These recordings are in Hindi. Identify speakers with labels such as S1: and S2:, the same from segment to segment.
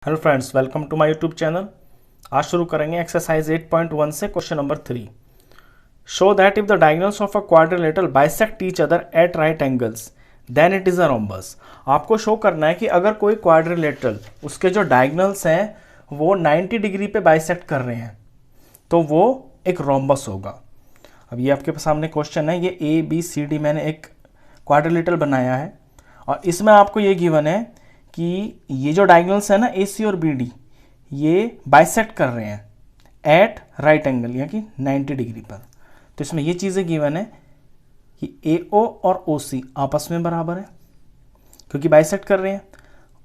S1: Hello friends, welcome to my YouTube channel. आज शुरू करेंगे एक्सरसाइज 8.1 से question number 3। Show that if the diagonals of a quadrilateral bisect each other at right angles then it is a rhombus. आपको शो करना है कि अगर कोई क्वाड्रिलेटरल उसके जो डायगोनल्स हैं वो 90 डिग्री पे बाइसेक्ट कर रहे हैं तो वो एक रोम्बस होगा। अब ये आपके सामने क्वेश्चन है, ये ए बी सी डी मैंने एक क्वाड्रिलेटरल बनाया है और इसमें आपको ये गिवन है कि ये जो डायगोनल्स है ना ए सी और बी डी ये बाइसेक्ट कर रहे हैं एट राइट एंगल यानी कि 90 डिग्री पर। तो इसमें ये चीज़ें गिवन है कि ए ओ और ओ सी आपस में बराबर है क्योंकि बाइसेक्ट कर रहे हैं,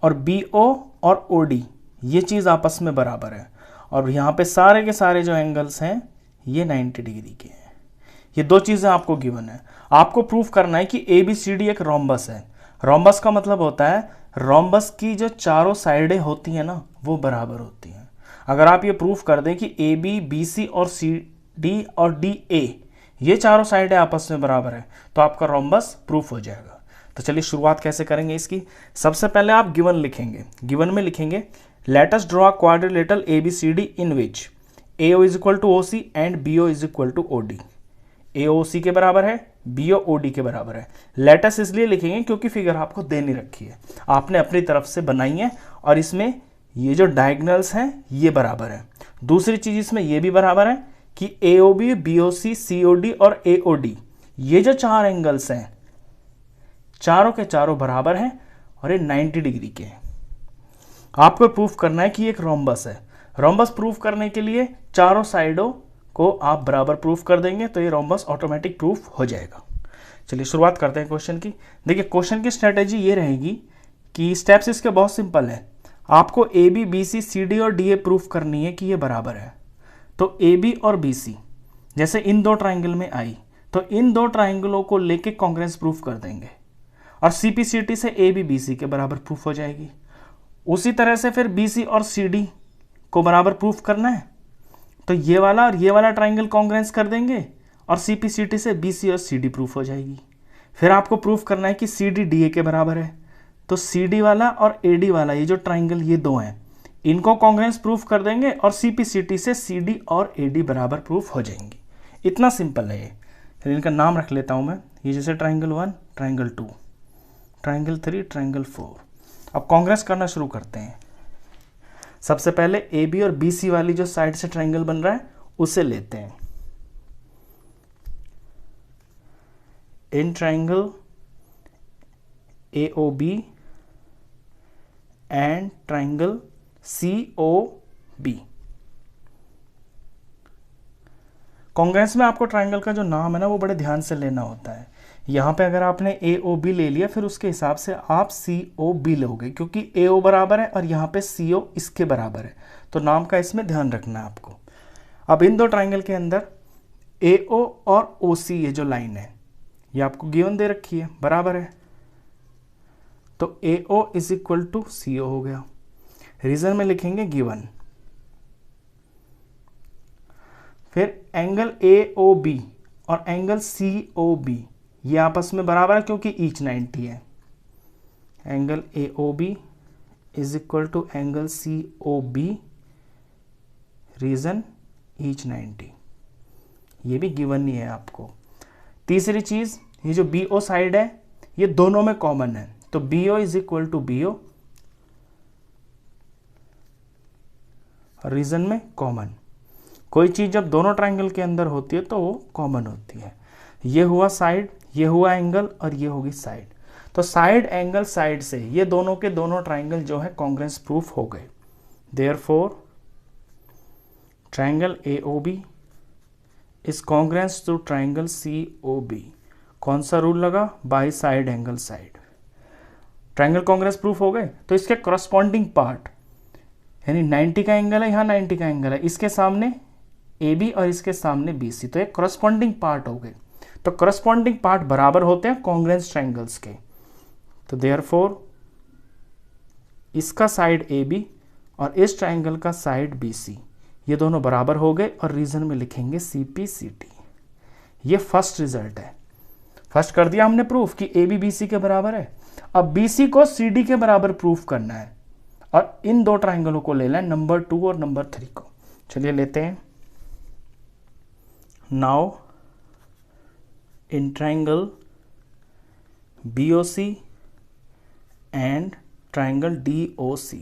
S1: और बी ओ और ओ डी ये चीज़ आपस में बराबर है, और यहाँ पे सारे के सारे जो एंगल्स हैं ये 90 डिग्री के हैं। ये दो चीज़ें आपको गिवन है। आपको प्रूफ करना है कि ए बी सी डी एक रोम्बस है। रोम्बस का मतलब होता है रोम्बस की जो चारों साइडें होती हैं ना वो बराबर होती हैं। अगर आप ये प्रूफ कर दें कि ए बी बी सी और सी डी और डी ए ये चारों साइडें आपस में बराबर है तो आपका रोम्बस प्रूफ हो जाएगा। तो चलिए शुरुआत कैसे करेंगे इसकी। सबसे पहले आप गिवन लिखेंगे। गिवन में लिखेंगे let us draw quadrilateral A B C D in which A O is equal to O C and B O is equal to O D. A O C के बराबर है, बी ओ डी के बराबर है। लेटस इसलिए लिखेंगे क्योंकि फिगर आपको दे नहीं रखी है, आपने अपनी तरफ से बनाई है और इसमें ये जो डायगोनल्स हैं ये बराबर है। दूसरी चीज इसमें ये भी बराबर है कि ए ओ बी, बी ओ सी, सी ओ डी और ए ओ डी ये जो चार एंगल्स हैं चारों के चारों बराबर हैं और ये 90 डिग्री के हैं। आपको प्रूफ करना है कि एक रोम्बस है। रोम्बस प्रूफ करने के लिए चारों साइडों को आप बराबर प्रूफ कर देंगे तो ये रोम्बस ऑटोमेटिक प्रूफ हो जाएगा। चलिए शुरुआत करते हैं क्वेश्चन की। देखिए क्वेश्चन की स्ट्रेटेजी ये रहेगी कि स्टेप्स इसके बहुत सिंपल है। आपको A B B C C D और डी ए प्रूफ करनी है कि ये बराबर है। तो ए बी और बी सी जैसे इन दो ट्राइंगल में आई तो इन दो ट्राइंगलों को लेके कॉन्ग्रुएंस प्रूफ कर देंगे और सी पी सी टी से ए बी बी सी के बराबर प्रूफ हो जाएगी। उसी तरह से फिर बी सी और सी डी को बराबर प्रूफ करना है तो ये वाला और ये वाला ट्राइंगल कॉन्ग्रुएंस कर देंगे और सी पी सी टी से बी सी और सी डी प्रूफ हो जाएगी। फिर आपको प्रूफ करना है कि सी डी डी ए के बराबर है तो सी डी वाला और ए डी वाला ये जो ट्राइंगल ये दो हैं इनको कॉन्ग्रुएंस प्रूफ कर देंगे और सी पी सी टी से सी डी और ए डी बराबर प्रूफ हो जाएंगी। इतना सिंपल है ये। फिर इनका नाम रख लेता हूँ मैं। ये जैसे ट्राइंगल 1, ट्राइंगल 2, ट्राइंगल 3, ट्राइंगल 4। अब कॉन्ग्रुएंस करना शुरू करते हैं। सबसे पहले ए बी और बी सी वाली जो साइड से ट्राइंगल बन रहा है उसे लेते हैं। In triangle A O B and triangle C O B. Congruence में आपको ट्राइंगल का जो नाम है ना वो बड़े ध्यान से लेना होता है। यहाँ पे अगर आपने ए ओ बी ले लिया फिर उसके हिसाब से आप सी ओ बी लोगे क्योंकि ए ओ बराबर है और यहाँ पे सी ओ इसके बराबर है तो नाम का इसमें ध्यान रखना है आपको। अब इन दो ट्राइंगल के अंदर ए ओ और ओ सी ये जो लाइन है ये आपको गिवन दे रखी है, बराबर है। तो A O is equal to C O हो गया। रीजन में लिखेंगे गिवन। फिर एंगल ए ओ बी और एंगल सी ओ बी ये आपस में बराबर है क्योंकि ईच 90 है। Angle A O B is equal to angle C O B, reason each 90। ये भी गिवन ही है आपको। तीसरी चीज ये जो बी ओ साइड है ये दोनों में कॉमन है तो B O is equal to B O, reason में कॉमन। कोई चीज जब दोनों ट्राइंगल के अंदर होती है तो वो कॉमन होती है। ये हुआ साइड, ये हुआ एंगल और ये होगी साइड। तो साइड एंगल साइड से ये दोनों के दोनों ट्राइंगल जो है कॉन्ग्रुएंस प्रूफ हो गए। Therefore triangle A O B is congruence to triangle C O B. कौन सा रूल लगा? By side angle side. Triangle congruence proof हो गए तो इसके करस्पॉन्डिंग पार्ट यानी 90 का एंगल है, यहाँ 90 का एंगल है, इसके सामने ए बी और इसके सामने बी सी, तो एक करस्पॉन्डिंग पार्ट हो गए। तो करस्पॉन्डिंग पार्ट बराबर होते हैं कॉन्ग्रुएंस ट्राइंगल्स के। तो देयरफॉर इसका साइड ए बी और इस ट्राइंगल का साइड बी सी ये दोनों बराबर हो गए और रीजन में लिखेंगे सी पी सी टी। ये फर्स्ट रिजल्ट है। फर्स्ट कर दिया हमने प्रूफ कि ए बी बी सी के बराबर है। अब बी सी को सी डी के बराबर प्रूफ करना है। और इन दो ट्राइंगलों को लेना है नंबर 2 और नंबर 3 को। चलिए लेते हैं। Now in triangle BOC and triangle DOC,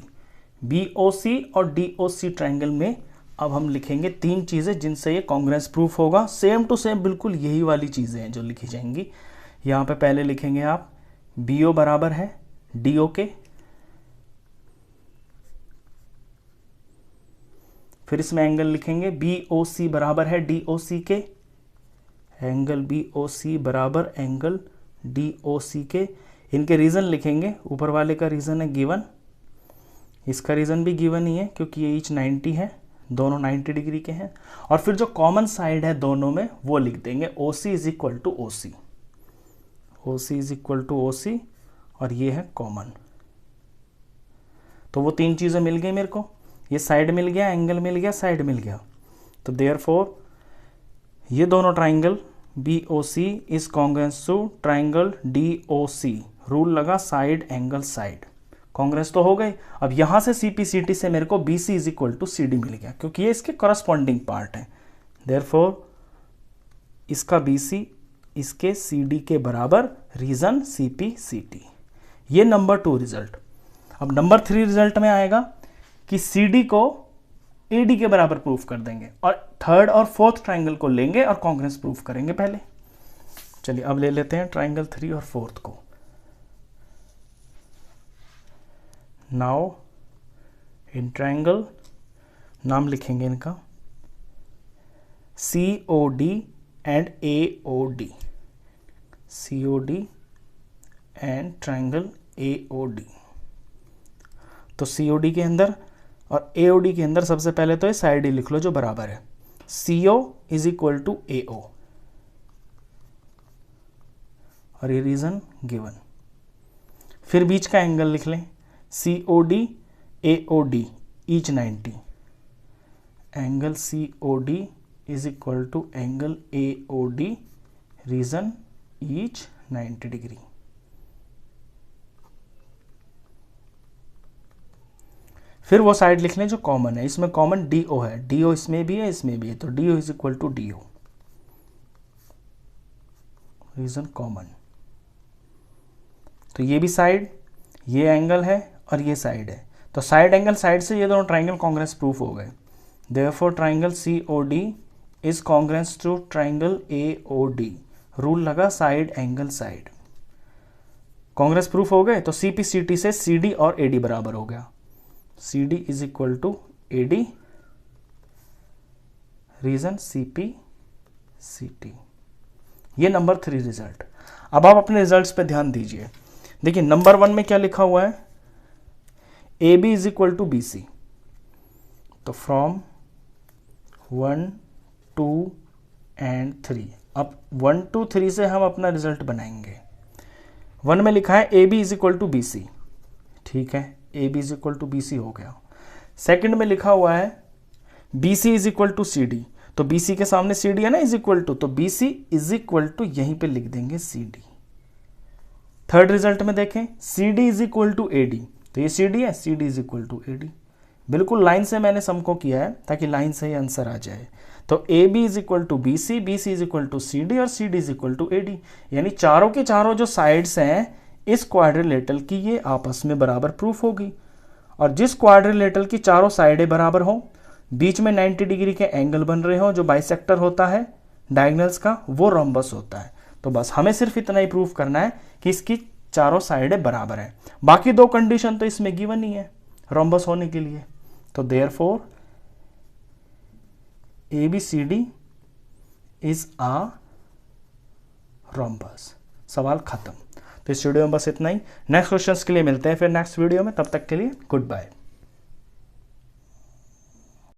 S1: BOC और DOC ट्राइंगल में अब हम लिखेंगे 3 चीज़ें जिनसे ये कॉन्ग्रुएंस प्रूफ होगा। सेम टू सेम बिल्कुल यही वाली चीज़ें हैं जो लिखी जाएंगी। यहाँ पे पहले लिखेंगे आप BO बराबर है DO के, फिर इसमें एंगल लिखेंगे BOC बराबर है DOC के, एंगल BOC बराबर एंगल DOC के। इनके रीज़न लिखेंगे, ऊपर वाले का रीज़न है गिवन, इसका रीज़न भी गिवन ही है क्योंकि ये ईच 90 है, दोनों 90 डिग्री के हैं। और फिर जो कॉमन साइड है दोनों में वो लिख देंगे OC is equal to OC, OC is equal to OC, और ये है कॉमन। तो वो 3 चीज़ें मिल गई मेरे को, ये साइड मिल गया, एंगल मिल गया, साइड मिल गया। तो देयरफॉर ये दोनों triangle BOC is congruence to triangle DOC। Rule लगा साइड एंगल साइड, कॉन्ग्रुएंस तो हो गई। अब यहाँ से CPCT से मेरे को BC is equal to CD मिल गया क्योंकि ये इसके करस्पॉन्डिंग पार्ट है। देयरफॉर इसका BC इसके CD के बराबर, रीजन CPCT। ये नंबर 2 रिजल्ट। अब नंबर 3 रिजल्ट में आएगा कि CD को AD के बराबर प्रूफ कर देंगे और थर्ड और फोर्थ ट्राइंगल को लेंगे और कॉन्ग्रुएंस प्रूफ करेंगे पहले। चलिए अब ले लेते हैं ट्राइंगल 3 और 4 को। नाउ इन ट्राइंगल, नाम लिखेंगे इनका COD and AOD, COD and triangle AOD। तो COD के अंदर और AOD के अंदर सबसे पहले तो ये साइड ही लिख लो जो बराबर है, CO is equal to AO, और ये रीजन गिवन। फिर बीच का एंगल लिख लें COD AOD each 90, angle COD is equal to angle AOD, reason each 90 degree. फिर वो साइड लिख लें जो कॉमन है, इसमें कॉमन DO है, DO इसमें भी है इसमें भी है, तो DO is equal to DO, reason common. तो ये भी साइड, ये एंगल है और ये साइड है, तो साइड एंगल साइड से ये दोनों ट्राइंगल कॉन्ग्रुएंस प्रूफ हो गए। Therefore triangle COD is congruence to triangle AOD। Rule लगा side angle side, congruence proof हो गए। तो CPCT से CD और AD बराबर हो गया, CD is equal to AD, reason CPCT। ये नंबर 3 रिजल्ट। अब आप अपने रिजल्ट्स पे ध्यान दीजिए। देखिए नंबर 1 में क्या लिखा हुआ है, AB is equal to BC। तो फ्रॉम 1 2 एंड 3, अब 1 2 3 से हम अपना रिजल्ट बनाएंगे। 1 में लिखा है AB is equal to BC, ठीक है, AB is equal to BC हो गया। सेकंड में लिखा हुआ है BC is equal to CD, तो BC के सामने CD है ना इज इक्वल टू, तो BC इज इक्वल टू यहीं पे लिख देंगे CD। थर्ड रिजल्ट में देखें CD is equal to AD, तो ये CD है, CD is equal to AD। बिल्कुल लाइन से मैंने सम को किया है ताकि लाइन से ही आंसर आ जाए। तो AB is equal to BC, BC is equal to CD और CD is equal to AD, यानी चारों के चारों जो साइड्स हैं इस क्वाड्रिलेटरल की ये आपस में बराबर प्रूफ होगी। और जिस क्वाड्रिलेटरल की चारों साइडें बराबर हो, बीच में 90 डिग्री के एंगल बन रहे हो, जो बाइसेक्टर होता है डायगोनल्स का, वो रोम्बस होता है। तो बस हमें सिर्फ इतना ही प्रूफ करना है कि इसकी चारों साइडें बराबर हैं। बाकी 2 कंडीशन तो इसमें गिवन ही है रोम्बस होने के लिए। तो therefore ABCD is a rhombus. सवाल खत्म। तो इस वीडियो में बस इतना ही। नेक्स्ट क्वेश्चंस के लिए मिलते हैं फिर नेक्स्ट वीडियो में, तब तक के लिए गुड बाय।